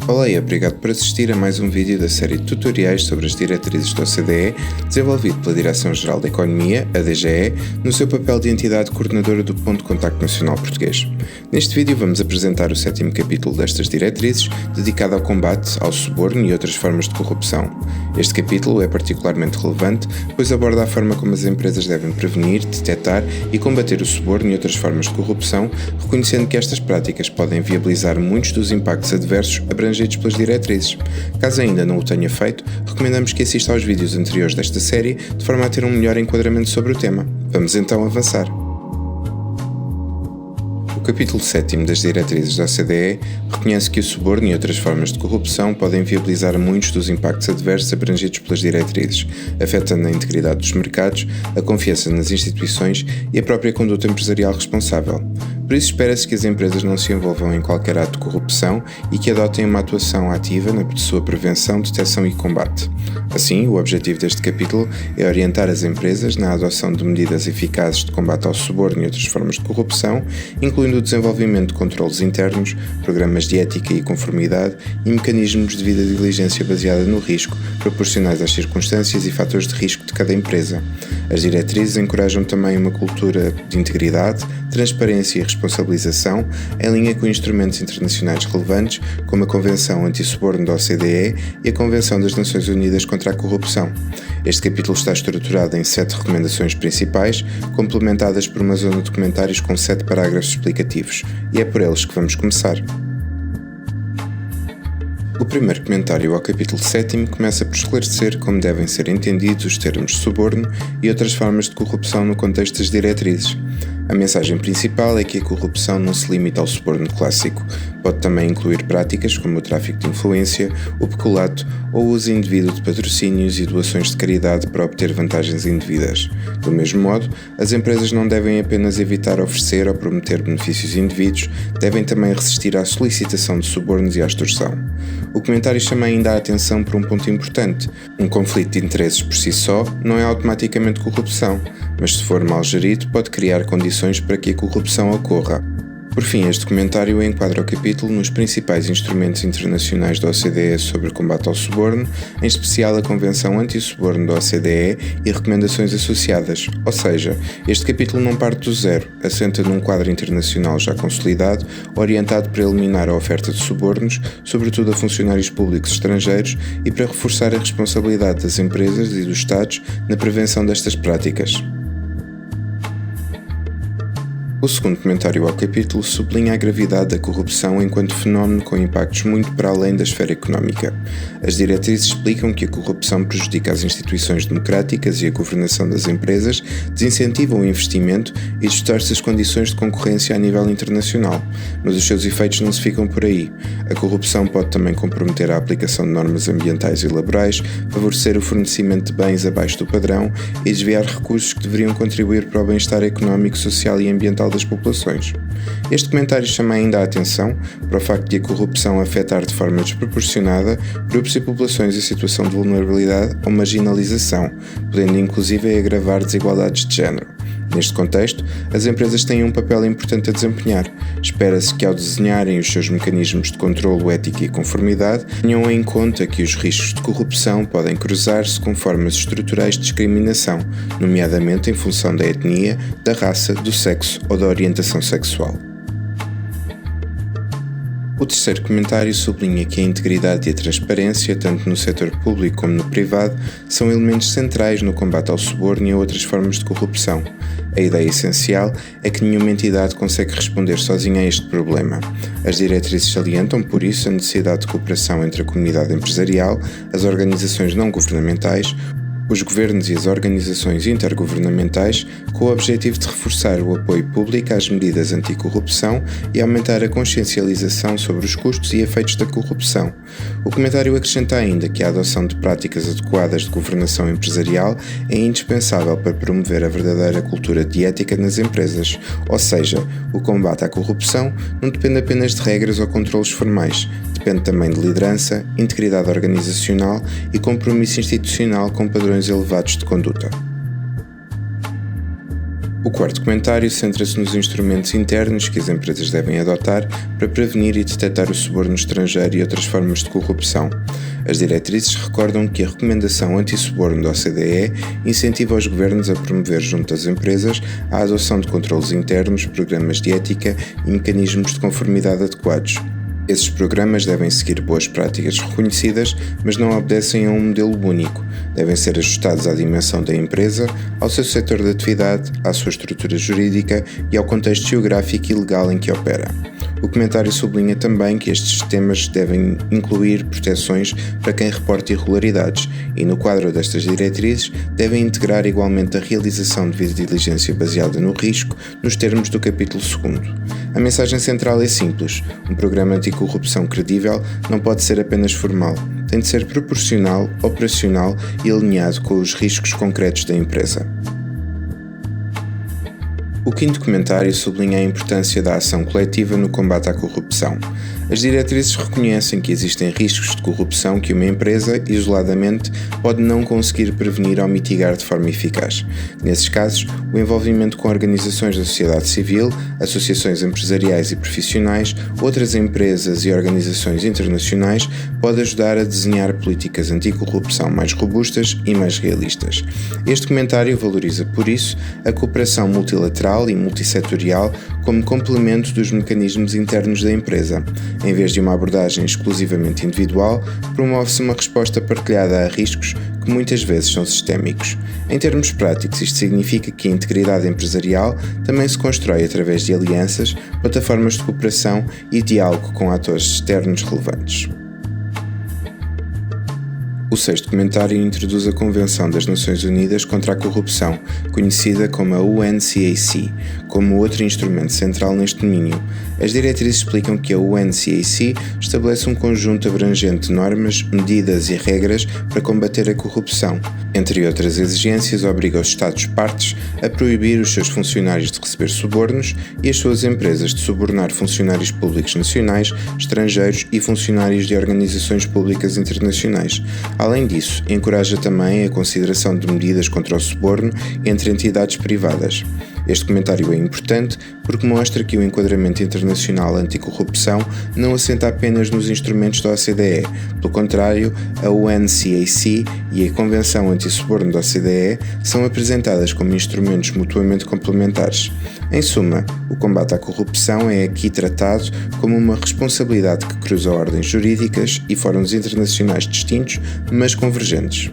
Olá e obrigado por assistir a mais um vídeo da série de tutoriais sobre as diretrizes da OCDE, desenvolvido pela Direção-Geral da Economia, a DGE, no seu papel de entidade coordenadora do Ponto de Contacto Nacional Português. Neste vídeo vamos apresentar o 7º capítulo destas diretrizes, dedicado ao combate ao suborno e outras formas de corrupção. Este capítulo é particularmente relevante, pois aborda a forma como as empresas devem prevenir, detectar e combater o suborno e outras formas de corrupção, reconhecendo que estas práticas podem viabilizar muitos dos impactos adversos abrangidos pelas diretrizes. Caso ainda não o tenha feito, recomendamos que assista aos vídeos anteriores desta série, de forma a ter um melhor enquadramento sobre o tema. Vamos então avançar. O capítulo 7º das diretrizes da OCDE reconhece que o suborno e outras formas de corrupção podem viabilizar muitos dos impactos adversos abrangidos pelas diretrizes, afetando a integridade dos mercados, a confiança nas instituições e a própria conduta empresarial responsável. Por isso espera-se que as empresas não se envolvam em qualquer ato de corrupção e que adotem uma atuação ativa na sua prevenção, detecção e combate. Assim, o objetivo deste capítulo é orientar as empresas na adoção de medidas eficazes de combate ao suborno e outras formas de corrupção, incluindo o desenvolvimento de controles internos, programas de ética e conformidade e mecanismos de devida diligência baseada no risco, proporcionais às circunstâncias e fatores de risco de cada empresa. As diretrizes encorajam também uma cultura de integridade, transparência e responsabilização, em linha com instrumentos internacionais relevantes, como a Convenção Anti-Suborno da OCDE e a Convenção das Nações Unidas contra a Corrupção. Este capítulo está estruturado em 7 recomendações principais, complementadas por uma zona de comentários com 7 parágrafos explicativos, e é por eles que vamos começar. O primeiro comentário ao capítulo 7º começa por esclarecer como devem ser entendidos os termos suborno e outras formas de corrupção no contexto das diretrizes. A mensagem principal é que a corrupção não se limita ao suborno clássico, pode também incluir práticas como o tráfico de influência, o peculato ou o uso indevido de patrocínios e doações de caridade para obter vantagens indevidas. Do mesmo modo, as empresas não devem apenas evitar oferecer ou prometer benefícios indevidos, devem também resistir à solicitação de subornos e à extorsão. O comentário chama ainda a atenção por um ponto importante. Um conflito de interesses por si só não é automaticamente corrupção, mas se for mal gerido pode criar condições para que a corrupção ocorra. Por fim, este comentário enquadra o capítulo nos principais instrumentos internacionais da OCDE sobre combate ao suborno, em especial a Convenção Anti-Suborno da OCDE e recomendações associadas, ou seja, este capítulo não parte do zero, assenta num quadro internacional já consolidado, orientado para eliminar a oferta de subornos, sobretudo a funcionários públicos estrangeiros, e para reforçar a responsabilidade das empresas e dos Estados na prevenção destas práticas. O segundo comentário ao capítulo sublinha a gravidade da corrupção enquanto fenómeno com impactos muito para além da esfera económica. As diretrizes explicam que a corrupção prejudica as instituições democráticas e a governação das empresas, desincentiva o investimento e distorce as condições de concorrência a nível internacional, mas os seus efeitos não se ficam por aí. A corrupção pode também comprometer a aplicação de normas ambientais e laborais, favorecer o fornecimento de bens abaixo do padrão e desviar recursos que deveriam contribuir para o bem-estar económico, social e ambiental das populações. Este comentário chama ainda a atenção para o facto de a corrupção afetar de forma desproporcionada grupos e populações em situação de vulnerabilidade ou marginalização, podendo inclusive agravar desigualdades de género. Neste contexto, as empresas têm um papel importante a desempenhar. Espera-se que, ao desenharem os seus mecanismos de controlo, ética e conformidade, tenham em conta que os riscos de corrupção podem cruzar-se com formas estruturais de discriminação, nomeadamente em função da etnia, da raça, do sexo ou da orientação sexual. O terceiro comentário sublinha que a integridade e a transparência, tanto no setor público como no privado, são elementos centrais no combate ao suborno e a outras formas de corrupção. A ideia essencial é que nenhuma entidade consegue responder sozinha a este problema. As diretrizes salientam, por isso, a necessidade de cooperação entre a comunidade empresarial, as organizações não governamentais, os governos e as organizações intergovernamentais, com o objetivo de reforçar o apoio público às medidas anticorrupção e aumentar a consciencialização sobre os custos e efeitos da corrupção. O comentário acrescenta ainda que a adoção de práticas adequadas de governação empresarial é indispensável para promover a verdadeira cultura de ética nas empresas, ou seja, o combate à corrupção não depende apenas de regras ou controlos formais, depende também de liderança, integridade organizacional e compromisso institucional com padrões elevados de conduta. O quarto comentário centra-se nos instrumentos internos que as empresas devem adotar para prevenir e detectar o suborno estrangeiro e outras formas de corrupção. As diretrizes recordam que a recomendação anti-suborno da OCDE incentiva os governos a promover junto às empresas a adoção de controlos internos, programas de ética e mecanismos de conformidade adequados. Esses programas devem seguir boas práticas reconhecidas, mas não obedecem a um modelo único. Devem ser ajustados à dimensão da empresa, ao seu setor de atividade, à sua estrutura jurídica e ao contexto geográfico e legal em que opera. O comentário sublinha também que estes sistemas devem incluir proteções para quem reporta irregularidades e, no quadro destas diretrizes, devem integrar igualmente a realização de devida diligência baseada no risco, nos termos do capítulo 2º. A mensagem central é simples: um programa anticorrupção credível não pode ser apenas formal, tem de ser proporcional, operacional e alinhado com os riscos concretos da empresa. O quinto comentário sublinha a importância da ação coletiva no combate à corrupção. As diretrizes reconhecem que existem riscos de corrupção que uma empresa, isoladamente, pode não conseguir prevenir ou mitigar de forma eficaz. Nesses casos, o envolvimento com organizações da sociedade civil, associações empresariais e profissionais, outras empresas e organizações internacionais pode ajudar a desenhar políticas anticorrupção mais robustas e mais realistas. Este comentário valoriza, por isso, a cooperação multilateral e multissetorial como complemento dos mecanismos internos da empresa. Em vez de uma abordagem exclusivamente individual, promove-se uma resposta partilhada a riscos que muitas vezes são sistémicos. Em termos práticos, isto significa que a integridade empresarial também se constrói através de alianças, plataformas de cooperação e diálogo com atores externos relevantes. O sexto comentário introduz a Convenção das Nações Unidas contra a Corrupção, conhecida como a UNCAC, como outro instrumento central neste domínio. As diretrizes explicam que a UNCAC estabelece um conjunto abrangente de normas, medidas e regras para combater a corrupção. Entre outras exigências, obriga os Estados-partes a proibir os seus funcionários de receber subornos e as suas empresas de subornar funcionários públicos nacionais, estrangeiros e funcionários de organizações públicas internacionais. Além disso, encoraja também a consideração de medidas contra o suborno entre entidades privadas. Este comentário é importante porque mostra que o enquadramento internacional anticorrupção não assenta apenas nos instrumentos da OCDE. Pelo contrário, a UNCAC e a Convenção Anti-Suborno da OCDE são apresentadas como instrumentos mutuamente complementares. Em suma, o combate à corrupção é aqui tratado como uma responsabilidade que cruza ordens jurídicas e fóruns internacionais distintos, mas convergentes.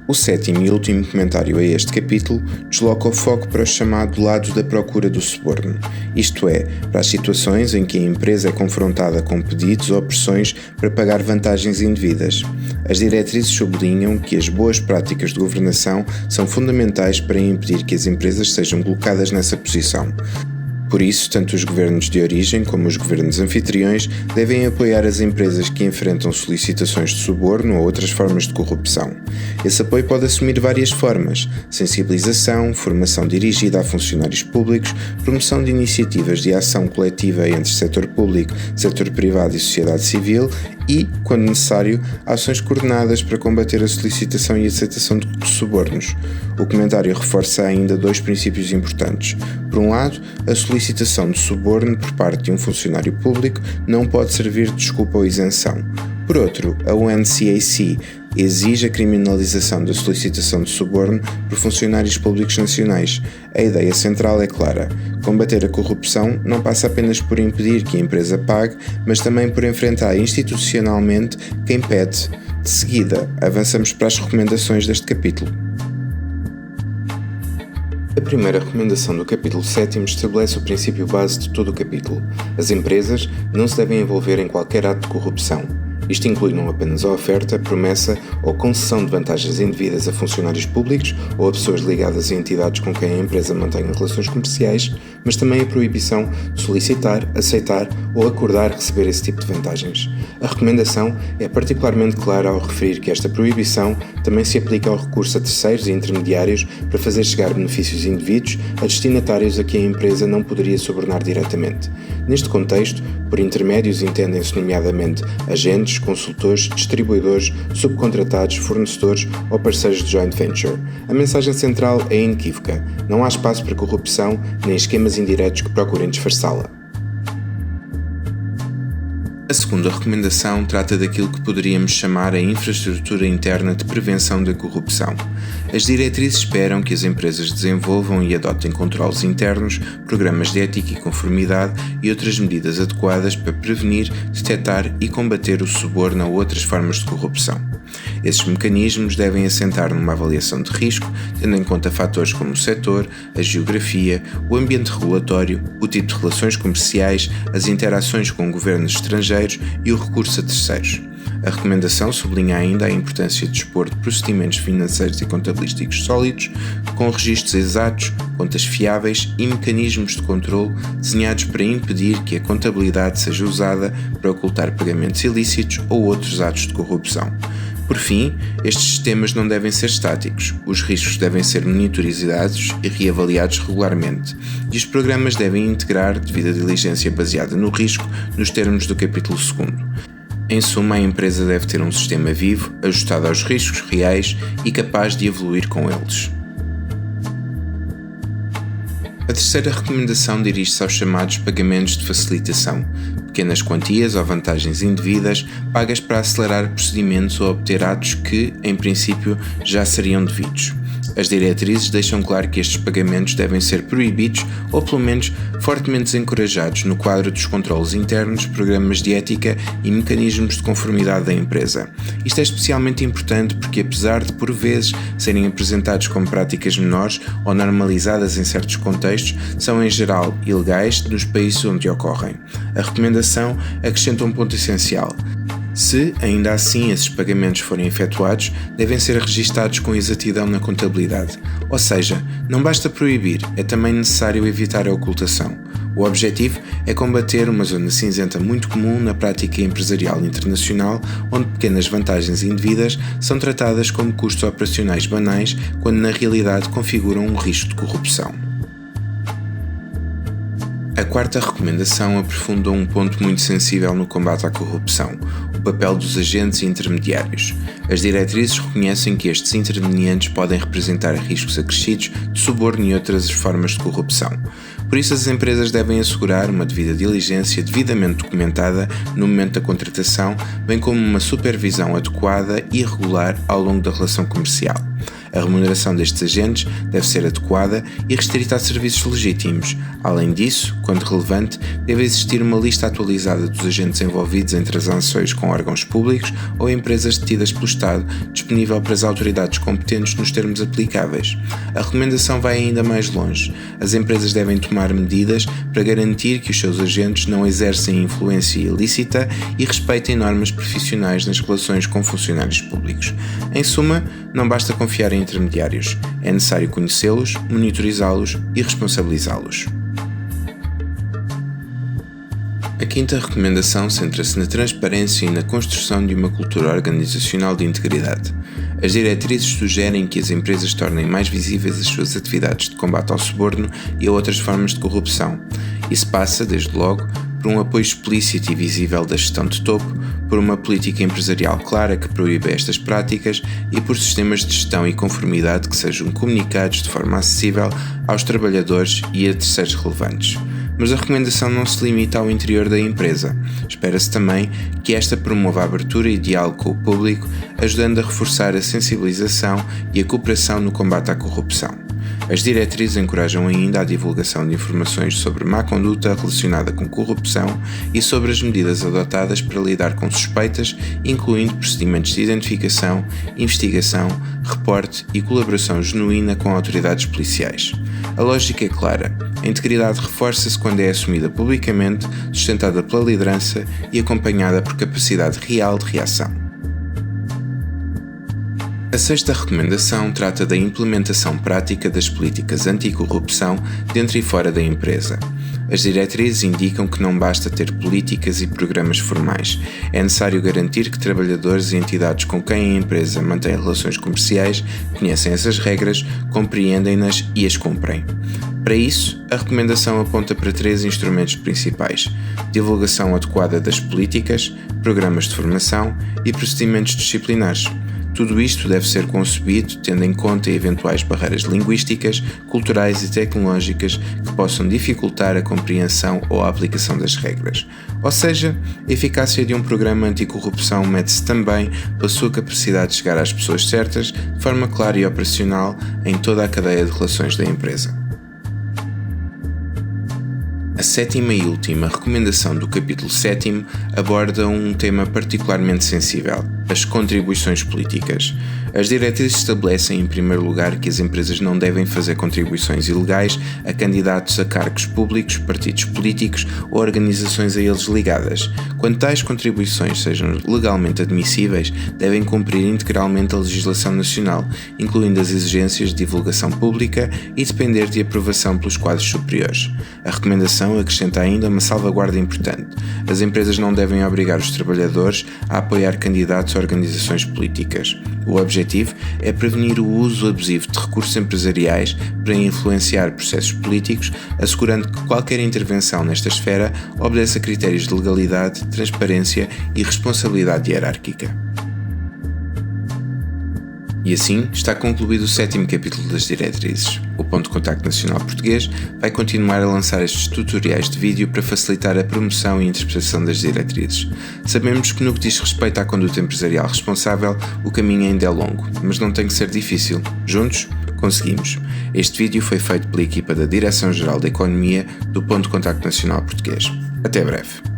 O sétimo e último comentário a este capítulo desloca o foco para o chamado lado da procura do suborno, isto é, para as situações em que a empresa é confrontada com pedidos ou pressões para pagar vantagens indevidas. As diretrizes sublinham que as boas práticas de governação são fundamentais para impedir que as empresas sejam colocadas nessa posição. Por isso, tanto os governos de origem como os governos anfitriões devem apoiar as empresas que enfrentam solicitações de suborno ou outras formas de corrupção. Esse apoio pode assumir várias formas: sensibilização, formação dirigida a funcionários públicos, promoção de iniciativas de ação coletiva entre setor público, setor privado e sociedade civil e, quando necessário, ações coordenadas para combater a solicitação e aceitação de subornos. O comentário reforça ainda dois princípios importantes. Por um lado, a solicitação de suborno por parte de um funcionário público não pode servir de desculpa ou isenção. Por outro, a UNCAC exige a criminalização da solicitação de suborno por funcionários públicos nacionais. A ideia central é clara: combater a corrupção não passa apenas por impedir que a empresa pague, mas também por enfrentar institucionalmente quem pede. De seguida, avançamos para as recomendações deste capítulo. A primeira recomendação do capítulo 7 estabelece o princípio base de todo o capítulo. As empresas não se devem envolver em qualquer ato de corrupção. Isto inclui não apenas a oferta, promessa ou concessão de vantagens indevidas a funcionários públicos ou a pessoas ligadas a entidades com quem a empresa mantém relações comerciais, mas também a proibição de solicitar, aceitar ou acordar receber esse tipo de vantagens. A recomendação é particularmente clara ao referir que esta proibição também se aplica ao recurso a terceiros e intermediários para fazer chegar benefícios indivíduos a destinatários a quem a empresa não poderia subornar diretamente. Neste contexto, por intermédios entendem-se nomeadamente agentes, consultores, distribuidores, subcontratados, fornecedores ou parceiros de joint venture. A mensagem central é inequívoca: não há espaço para corrupção nem esquemas indiretos que procurem disfarçá-la. A segunda recomendação trata daquilo que poderíamos chamar a infraestrutura interna de prevenção da corrupção. As diretrizes esperam que as empresas desenvolvam e adotem controles internos, programas de ética e conformidade e outras medidas adequadas para prevenir, detectar e combater o suborno ou outras formas de corrupção. Esses mecanismos devem assentar numa avaliação de risco, tendo em conta fatores como o setor, a geografia, o ambiente regulatório, o tipo de relações comerciais, as interações com governos estrangeiros e o recurso a terceiros. A recomendação sublinha ainda a importância de dispor de procedimentos financeiros e contabilísticos sólidos, com registros exatos, contas fiáveis e mecanismos de controle desenhados para impedir que a contabilidade seja usada para ocultar pagamentos ilícitos ou outros atos de corrupção. Por fim, estes sistemas não devem ser estáticos, os riscos devem ser monitorizados e reavaliados regularmente, e os programas devem integrar devida diligência baseada no risco nos termos do capítulo 2º. Em suma, a empresa deve ter um sistema vivo, ajustado aos riscos reais e capaz de evoluir com eles. A terceira recomendação dirige-se aos chamados pagamentos de facilitação, pequenas quantias ou vantagens indevidas pagas para acelerar procedimentos ou obter atos que, em princípio, já seriam devidos. As diretrizes deixam claro que estes pagamentos devem ser proibidos ou, pelo menos, fortemente desencorajados no quadro dos controles internos, programas de ética e mecanismos de conformidade da empresa. Isto é especialmente importante porque, apesar de, por vezes, serem apresentados como práticas menores ou normalizadas em certos contextos, são, em geral, ilegais nos países onde ocorrem. A recomendação acrescenta um ponto essencial. Se, ainda assim, esses pagamentos forem efetuados, devem ser registados com exatidão na contabilidade. Ou seja, não basta proibir, é também necessário evitar a ocultação. O objetivo é combater uma zona cinzenta muito comum na prática empresarial internacional, onde pequenas vantagens indevidas são tratadas como custos operacionais banais, quando na realidade configuram um risco de corrupção. A quarta recomendação aprofunda um ponto muito sensível no combate à corrupção: o papel dos agentes e intermediários. As diretrizes reconhecem que estes intervenientes podem representar riscos acrescidos de suborno e outras formas de corrupção. Por isso, as empresas devem assegurar uma devida diligência devidamente documentada no momento da contratação, bem como uma supervisão adequada e regular ao longo da relação comercial. A remuneração destes agentes deve ser adequada e restrita a serviços legítimos. Além disso, quando relevante, deve existir uma lista atualizada dos agentes envolvidos em transações com órgãos públicos ou empresas detidas pelo Estado, disponível para as autoridades competentes nos termos aplicáveis. A recomendação vai ainda mais longe. As empresas devem tomar medidas para garantir que os seus agentes não exercem influência ilícita e respeitem normas profissionais nas relações com funcionários públicos. Em suma, não basta confiar em intermediários, é necessário conhecê-los, monitorizá-los e responsabilizá-los. A quinta recomendação centra-se na transparência e na construção de uma cultura organizacional de integridade. As diretrizes sugerem que as empresas tornem mais visíveis as suas atividades de combate ao suborno e a outras formas de corrupção. Isso passa, desde logo, por um apoio explícito e visível da gestão de topo, por uma política empresarial clara que proíbe estas práticas e por sistemas de gestão e conformidade que sejam comunicados de forma acessível aos trabalhadores e a terceiros relevantes. Mas a recomendação não se limita ao interior da empresa. Espera-se também que esta promova a abertura e diálogo com o público, ajudando a reforçar a sensibilização e a cooperação no combate à corrupção. As diretrizes encorajam ainda a divulgação de informações sobre má conduta relacionada com corrupção e sobre as medidas adotadas para lidar com suspeitas, incluindo procedimentos de identificação, investigação, reporte e colaboração genuína com autoridades policiais. A lógica é clara. A integridade reforça-se quando é assumida publicamente, sustentada pela liderança e acompanhada por capacidade real de reação. A sexta recomendação trata da implementação prática das políticas anticorrupção dentro e fora da empresa. As diretrizes indicam que não basta ter políticas e programas formais. É necessário garantir que trabalhadores e entidades com quem a empresa mantém relações comerciais conhecem essas regras, compreendem-nas e as cumprem. Para isso, a recomendação aponta para 3 instrumentos principais: divulgação adequada das políticas, programas de formação e procedimentos disciplinares. Tudo isto deve ser concebido tendo em conta eventuais barreiras linguísticas, culturais e tecnológicas que possam dificultar a compreensão ou a aplicação das regras. Ou seja, a eficácia de um programa anticorrupção mede-se também pela sua capacidade de chegar às pessoas certas de forma clara e operacional em toda a cadeia de relações da empresa. A 7ª e última recomendação do capítulo 7º aborda um tema particularmente sensível: as contribuições políticas. As diretrizes estabelecem, em primeiro lugar, que as empresas não devem fazer contribuições ilegais a candidatos a cargos públicos, partidos políticos ou organizações a eles ligadas. Quando tais contribuições sejam legalmente admissíveis, devem cumprir integralmente a legislação nacional, incluindo as exigências de divulgação pública e depender de aprovação pelos quadros superiores. A recomendação acrescenta ainda uma salvaguarda importante: as empresas não devem obrigar os trabalhadores a apoiar candidatos a organizações políticas. O objetivo é prevenir o uso abusivo de recursos empresariais para influenciar processos políticos, assegurando que qualquer intervenção nesta esfera obedeça a critérios de legalidade, transparência e responsabilidade hierárquica. E assim está concluído o 7º capítulo das diretrizes. O Ponto de Contacto Nacional Português vai continuar a lançar estes tutoriais de vídeo para facilitar a promoção e interpretação das diretrizes. Sabemos que no que diz respeito à conduta empresarial responsável, o caminho ainda é longo, mas não tem que ser difícil. Juntos, conseguimos. Este vídeo foi feito pela equipa da Direção-Geral da Economia do Ponto de Contacto Nacional Português. Até breve.